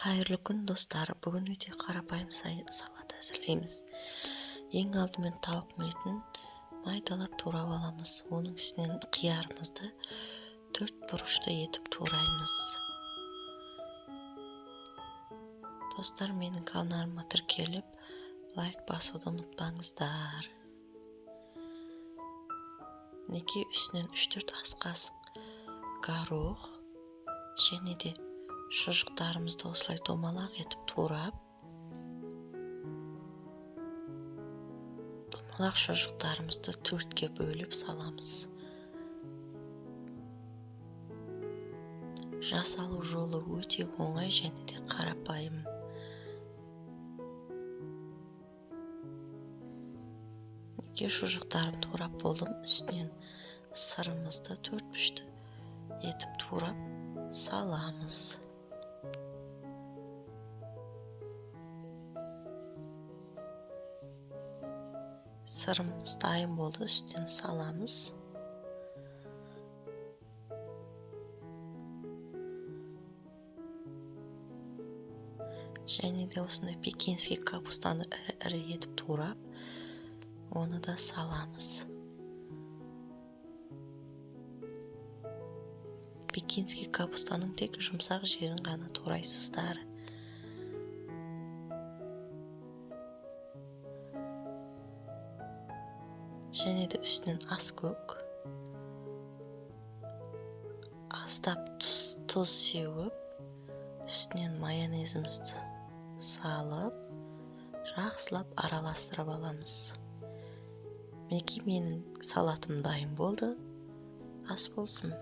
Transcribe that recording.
Қайырлы күн достар, бүгін өте қарапайым салат әзірлейміз. Ең алдымен тауық етін майдалап турап аламыз. Оның үстінен қиярымызды 4 бұрышты етіп тураймыз. Достар, менің каналыма тіркеліп, лайк басуды ұмытпаңыздар. Неке үстінен 3-4 ас қасық горох және де шұжықтарымызды осылай домалақ етіп турап, домалақ шұжықтарымызды 4-ке бөліп саламыз. Жасалу жолы өте оңай және де қарапайым. Неке шұжықтарым турап болдым, үстінен сырымызды 4 бұрышты етіп турап саламыз. Сырымыз дайын болды, үстінен саламыз. Және де осындай пекинский капустаны ірі етіп турап, оны да саламыз. Пекинский капустаның тек жұмсақ жерін ғана турайсыздар. Және де үстінен аскөк, аздап тұз сеуіп, үстінен майонезімізді салып, жақсылап араластырып аламыз. Мінекей менің салатым дайын болды. Ас болсын.